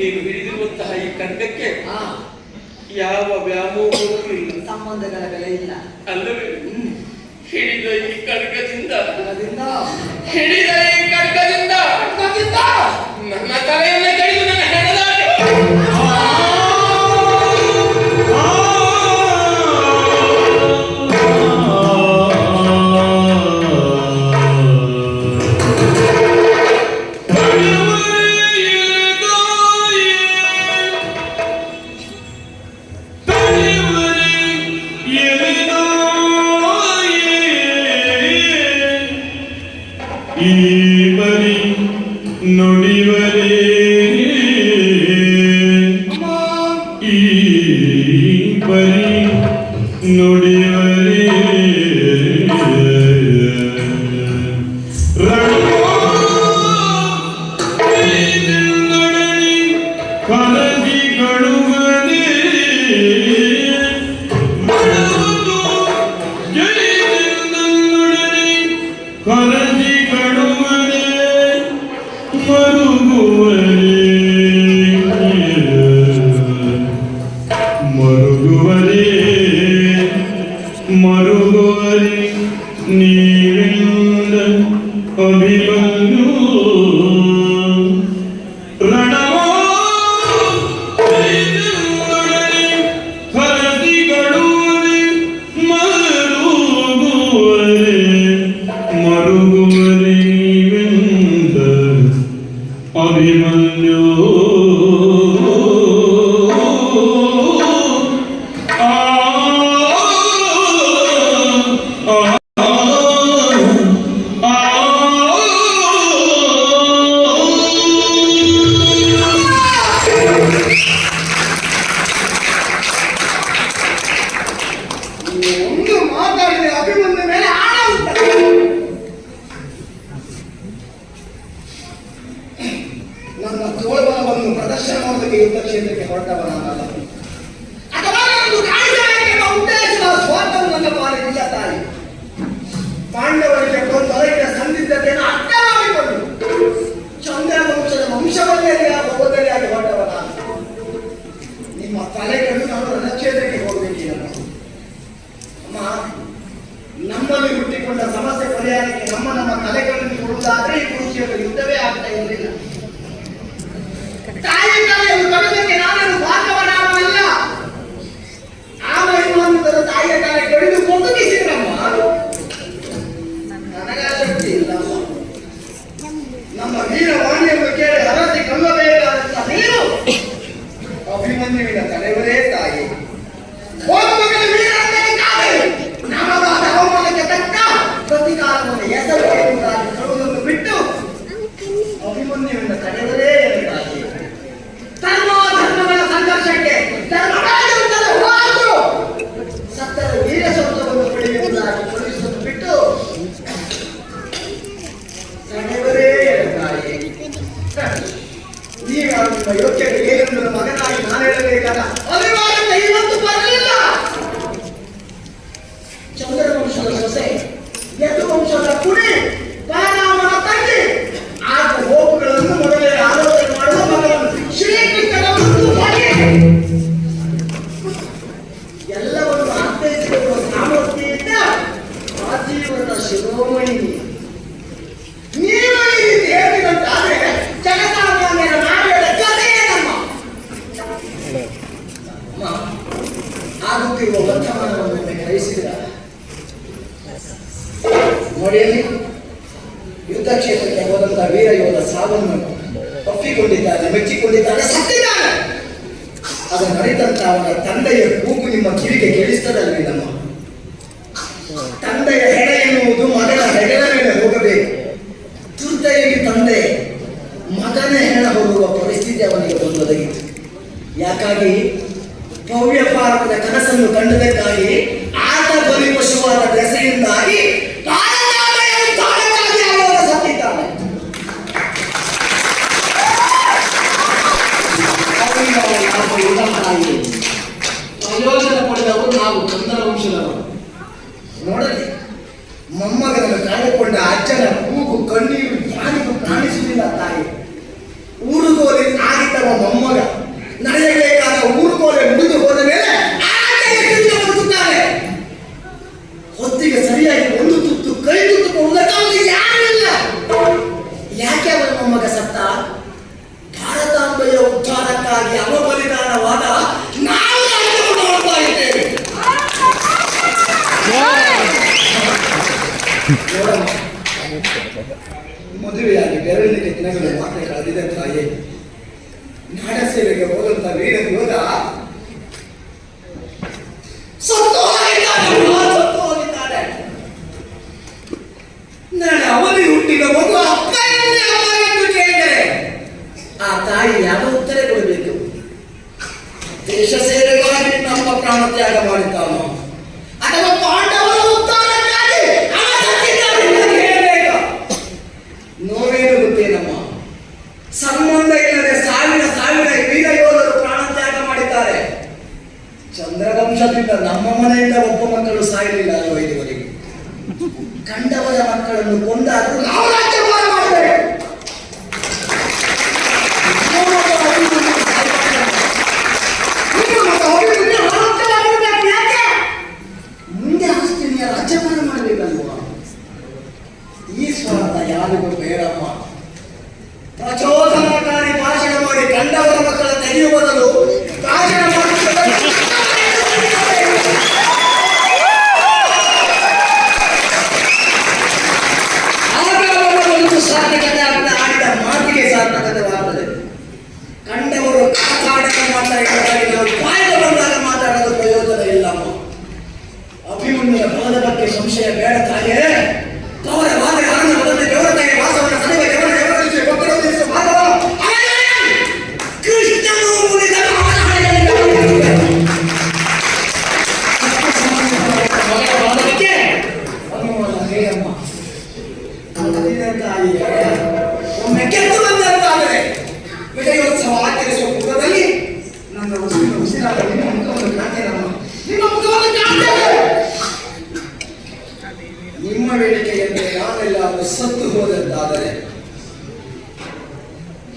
ನೀನು ಹಿಡಿದಿರುವಂತಹ ಈ ಖಡ್ಗಕ್ಕೆ ಯಾವ ವ್ಯಾಮೋಹವೂ ಇಲ್ಲ, ಸಂಬಂಧಗಳ ಬೆಲೆ ಇಲ್ಲ ಅಲ್ಲವೇ? ಹಿಡಿದ ಈ ಖಡ್ಗದಿಂದ ಹಿಡಿದ ಈ ಖಡ್ಗದಿಂದ ನನ್ನ ತಲೆಯನ್ನು ಕಡಿದು ನನ್ನ ಹೆಣದಾಡಿ ನನ್ನ ತೋಳ್ಬಲವನ್ನು ಪ್ರದರ್ಶನ ಮಾಡೋದಕ್ಕೆ ಯುದ್ಧ ಕ್ಷೇತ್ರಕ್ಕೆ ಹೊರಟವನಾಗಲ್ಲ, ಅಥವಾ ಒಂದು ಕಾಣಿಸಬೇಕೆಂಬ ಉದ್ದೇಶದ ಸ್ವಾರ್ಥವು ನನ್ನ ಪಾಲಿಗಿಲ್ಲ ತಾಯಿ. ಪಾಂಡವರಿಗೆ ತೊಂದರೆಯ ಸಂದಿಗ್ಧತೆಯನ್ನು ಅರ್ಥ ಮಾಡಿಕೊಂಡು ಚಂದ್ರವಂಶದ ವಂಶವನ್ನೇರಿಯಾಗಿ ಹೊರಟವನ ನಿಮ್ಮ ತಲೆಗಳನ್ನು ನಾನು ರಣಕ್ಷೇತ್ರಕ್ಕೆ ಹೋಗಬೇಕಿಲ್ಲ. ಅಮ್ಮ, ನಮ್ಮಲ್ಲಿ ಹುಟ್ಟಿಕೊಂಡ ಸಮಸ್ಯೆ ಪರಿಹಾರಕ್ಕೆ ನಮ್ಮ ತಲೆಗಳನ್ನು ಕೊಡುವುದಾದ್ರೆ ಈ ಕುರುಕ್ಷೇತ್ರ ಯುದ್ಧವೇ ಆಗ್ತಾ ಇರಲಿಲ್ಲ. ತಾಯಿ ತಲೆಯನ್ನು ಕಡಿದಕ್ಕೆ ನಾನೇನು ಭಾಗವನಾಗಲ್ಲ. ಆ ಮಹಿಮಾನ್ವಿತರ ತಾಯಿಯ ತಲೆ ಕಡಿದು ಕೊಡುಗಿಸಿದ್ರಮ್ಮ. ನನಗಾಸಕ್ತಿ ಇಲ್ಲ. ನಮ್ಮ ವೀರವಾಣಿಯನ್ನು ಕೇಳಿ ಹರಸಿ ಕಲ್ಲಬೇಕಾದಂತ ನೀರು ಅಭಿಮನ್ಯುವಿನ ತಲೆಯವರೇ ತಾಯಿ. ನಮಗಾದ ಅವಮಾನಕ್ಕೆ ತಕ್ಕ ಪ್ರತಿಕಾರವನ್ನು ಎಸರುವುದಾಗಿ ಕಳುವುದನ್ನು ಬಿಟ್ಟು ಅಭಿಮನ್ಯುವಿನ ತಲೆಯವರೇ ತಾಯಿ. ಧರ್ಮಗಳ ಸಂಘರ್ಷಕ್ಕೆ ಸತ್ತರ ವೀರ ಶಬ್ದವನ್ನು ಪಡೆಯುವುದಾಗಿ ಕಳುಹಿಸುವುದನ್ನು ಬಿಟ್ಟು ತಡೆಯವರೇ ತಾಯಿ. ಈಗ ನಿಮ್ಮ ಯೋಗ್ಯತೆ ಏನೆಂದು ಮಗನಾಗಿ ನಾನು ಹೇಳಬೇಕಾದ ಅನಿವಾರ್ಯತೆ ಇವತ್ತು ಬರಲಿಲ್ಲ. ಚಂದ್ರವಂಶದ ಸೊಸೆ, ಯದುವಂಶದ ಕುಡಿ, ಬಲರಾಮನ ತಂಗಿ, ಆಗ ಹೋಗುಗಳನ್ನು ಮೊದಲೇ ಆಲೋಚನೆ ಮಾಡುವ ಮಗಳನ್ನು ಶ್ರೀಕೃಷ್ಣನ ಎಲ್ಲವನ್ನು ಅರ್ಥೈಸಿಕೊಳ್ಳುವ ಸಾಮರ್ಥ್ಯದಿಂದ ಆಜೀವನದ ಶಿರೋಮಣಿ ನೀವು ಈ ರೀತಿ ಹೇಳಿದಂತಾದ್ರೆ ಜಗಸಾಮಾನ್ಯರ ನಾವೇಳ ಕಥೆಯೇನಮ್ಮ. ಆಗುತ್ತಿರುವ ವರ್ತಮಾನವನ್ನು ಗ್ರಹಿಸಿದ ನೋಡಿಯಲ್ಲಿ ಯುದ್ಧ ಕ್ಷೇತ್ರಕ್ಕೆ ಹೋದಂತಹ ವೀರ ಯೋಧ ಸಾವನ್ನು ಒಪ್ಪಿಕೊಂಡಿದ್ದಾನೆ, ಮೆಚ್ಚಿಕೊಂಡಿದ್ದಾನೆ, ಸತ್ತಿದ್ದಾನೆ. ಅದು ನಡೆದಂತ ಅವನ ತಂದೆಯ ಕೂಗು ನಿಮ್ಮ ಕಿವಿಗೆ ಕೇಳಿಸ್ತದಲ್ವೇ? ನಮ್ಮ ತಂದೆಯ ಹೆಣ ಎನ್ನುವುದು ಮಗನ ಹೆಗಲ ಮೇಲೆ ಹೋಗಬೇಕು. ತುರ್ತೆಯಲ್ಲಿ ತಂದೆ ಮಗನ ಹೆಣ ಹೋಗುವ ಪರಿಸ್ಥಿತಿ ಅವನಿಗೆ ಬಂದೊದಗಿತ್ತು. ಯಾಕಾಗಿ ಭವ್ಯ ಭಾರತದ ಕನಸನ್ನು ಕಂಡದಕ್ಕಾಗಿ ಆಟ ಬಲಿ ಪಶುವಾದ ದೆಸೆಯಿಂದಾಗಿ ಸತ್ತಿದ್ದಾನೆ. ಪ್ರಯೋಜನ ಪಡೆದವರು ನಾವು ಚಂದ್ರವಂಶದವರು. ನೋಡಲಿ, ಮೊಮ್ಮಗನನ್ನು ಕಾಣಿಕೊಂಡ ಅಜ್ಜನ ಕೂಗು ಕಣ್ಣೀರು ಯಾರಿಗೂ ಕಾಣಿಸುವುದಿಲ್ಲ ತಾಯಿ. ಊರುಗೋಲಿ ಆಗಿದ್ದವ ಮೊಮ್ಮಗ ಬದಲಾಗಿ ಅವಬಲಿದಾನವಾದ ನಾವು ರಾಜ್ಯವನ್ನು ನೋಡ್ತಾ ಇದ್ದೇವೆ. ನೋಡಮ್ಮ, ಮದುವೆಯಾಗಿ ಬೆರಳಿಗೆ ದಿನಗಳು ಮಾತ್ರ ಕಳೆದಿದೆ ತಾಯಿ. ನಾಡ ಸೇವೆಗೆ ಹೋದಂತ ವೀರ ಯೋಧ ಸತ್ತು ಹೋಗಿದ್ದಾರೆ. ನಾಳೆ ಅವಧಿ ಹುಟ್ಟಿದ ಮಗು ಅಪ್ಪ ಎಂದು ಕೇಳಿದರೆ ಆ ತಾಯಿ ಯಾವ ಉತ್ತರ ಕೊಡಬೇಕು? ದೇಶ ಸೇವೆಗಾಗಿ ನಮ್ಮ ಪ್ರಾಣ ತ್ಯಾಗ ಮಾಡಿದ್ದಾನೋ ಅಥವಾ ಪಾಂಡವರ ಉತ್ಥಾನಕ್ಕಾಗಿ ಹೇಳಬೇಕು? ನೋವೇನು ಗೊತ್ತೇನಮ್ಮ, ಸಂಬಂಧ ಇಲ್ಲದೆ ಸಾವಿರ ವೀರ ಯೋಧರು ಪ್ರಾಣ ತ್ಯಾಗ ಮಾಡಿದ್ದಾರೆ. ಚಂದ್ರವಂಶದಿಂದ ನಮ್ಮ ಮನೆಯಿಂದ ಒಬ್ಬ ಮಕ್ಕಳು ಸಾಯಲಿಲ್ಲ ಅಲ್ವ ಇದುವರೆಗೆ. ಕಂಡವರ ಮಕ್ಕಳನ್ನು ಕೊಂದಾದರೂ ನಾವು ರಾಜ್ಯಭಾರ ಮಾಡಬೇಕು. ಮುಂದೆ ಆಸ್ತಿನಿಯ ರಾಜ್ಯಭಾರ ಮಾಡಬೇಕಲ್ವಾ? ಈ ಸ್ವಾರ್ಥ ಯಾರಿಗೂ ಬೇಡಮ್ಮ. ಪ್ರಚೋದನಕಾರಿ ಭಾಷಣ ಮಾಡಿ ಕಂಡವರ ಮಕ್ಕಳ ತೆಗೆಯುವ ಬದಲು ಭಾಷಣ ಮಾಡುತ್ತದೆ. ಸಾರ್ಥಕತೆ ಆಡಿದ ಮಾತಿಗೆ ಸಾರ್ಥಕತೆವಾಗುತ್ತದೆ. ಕಂಡವರು ಕಾಪಾಡಕ ಮಾತಾಡಿದಾಗ ನಾವು ಬಾಯಿಗೆ ಬಂದಾಗ ಮಾತಾಡೋದು ಪ್ರಯೋಜನ ಇಲ್ಲಮ್ಮ. ಅಭಿಮನ್ಯುನ ಬಲದ ಬಗ್ಗೆ ಸಂಶಯ ಬೇಡ ತಾಯೇ. ಅವರ ವಾದ ಕಾರಣ ಬದಲು ದೇವತೆಗೆ ವಾಸವನ್ನ ಸಲುವೆ ದೇವರಿಸಿ ಗೊತ್ತಿರೋದಿರಿಸಿ ಮಾಧವ ಕೃಷ್ಣನು ಮುನಿದ ವಾದಕ್ಕೆ ಅನುಮಾನ ಹೇಳಮ್ಮ. ತಾಯಿಯ ಒಮ್ಮೆ ಕೆತ್ತು ಬಂದಂತಾದರೆ ವಿಜಯೋತ್ಸವ ಆಚರಿಸುವ ಪೂರ್ವದಲ್ಲಿ ನನ್ನ ಉಸಿರಾದ ನಿಮ್ಮ ಮುಖವನ್ನು ಕಾಣ್ತೇನಮ್ಮ. ನಿಮ್ಮ ಮುಖವನ್ನು ಕಾಣ್ತೇವೆ. ನಿಮ್ಮ ಬೇಡಿಕೆಯಂತೆ ನಾನೆಲ್ಲಾದರೂ ಸತ್ತು ಹೋದಂತಾದರೆ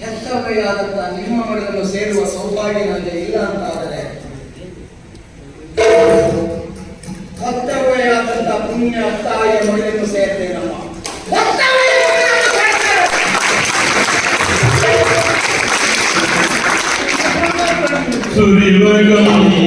ಹೆತ್ತವಯ್ಯಾದಂತ ನಿಮ್ಮ ಮಗಳನ್ನು ಸೇರುವ ಸೌಭಾಗ್ಯ ನನಗೆ ಇಲ್ಲ ಅಂತಾದರೆ ಕರ್ತವ್ಯಾದಂತ ಪುಣ್ಯ ತಾಯಿಯ ಮಗಳನ್ನು ಸೇರ್ತೇನಮ್ಮ. ಸುರಿವಗಮಿ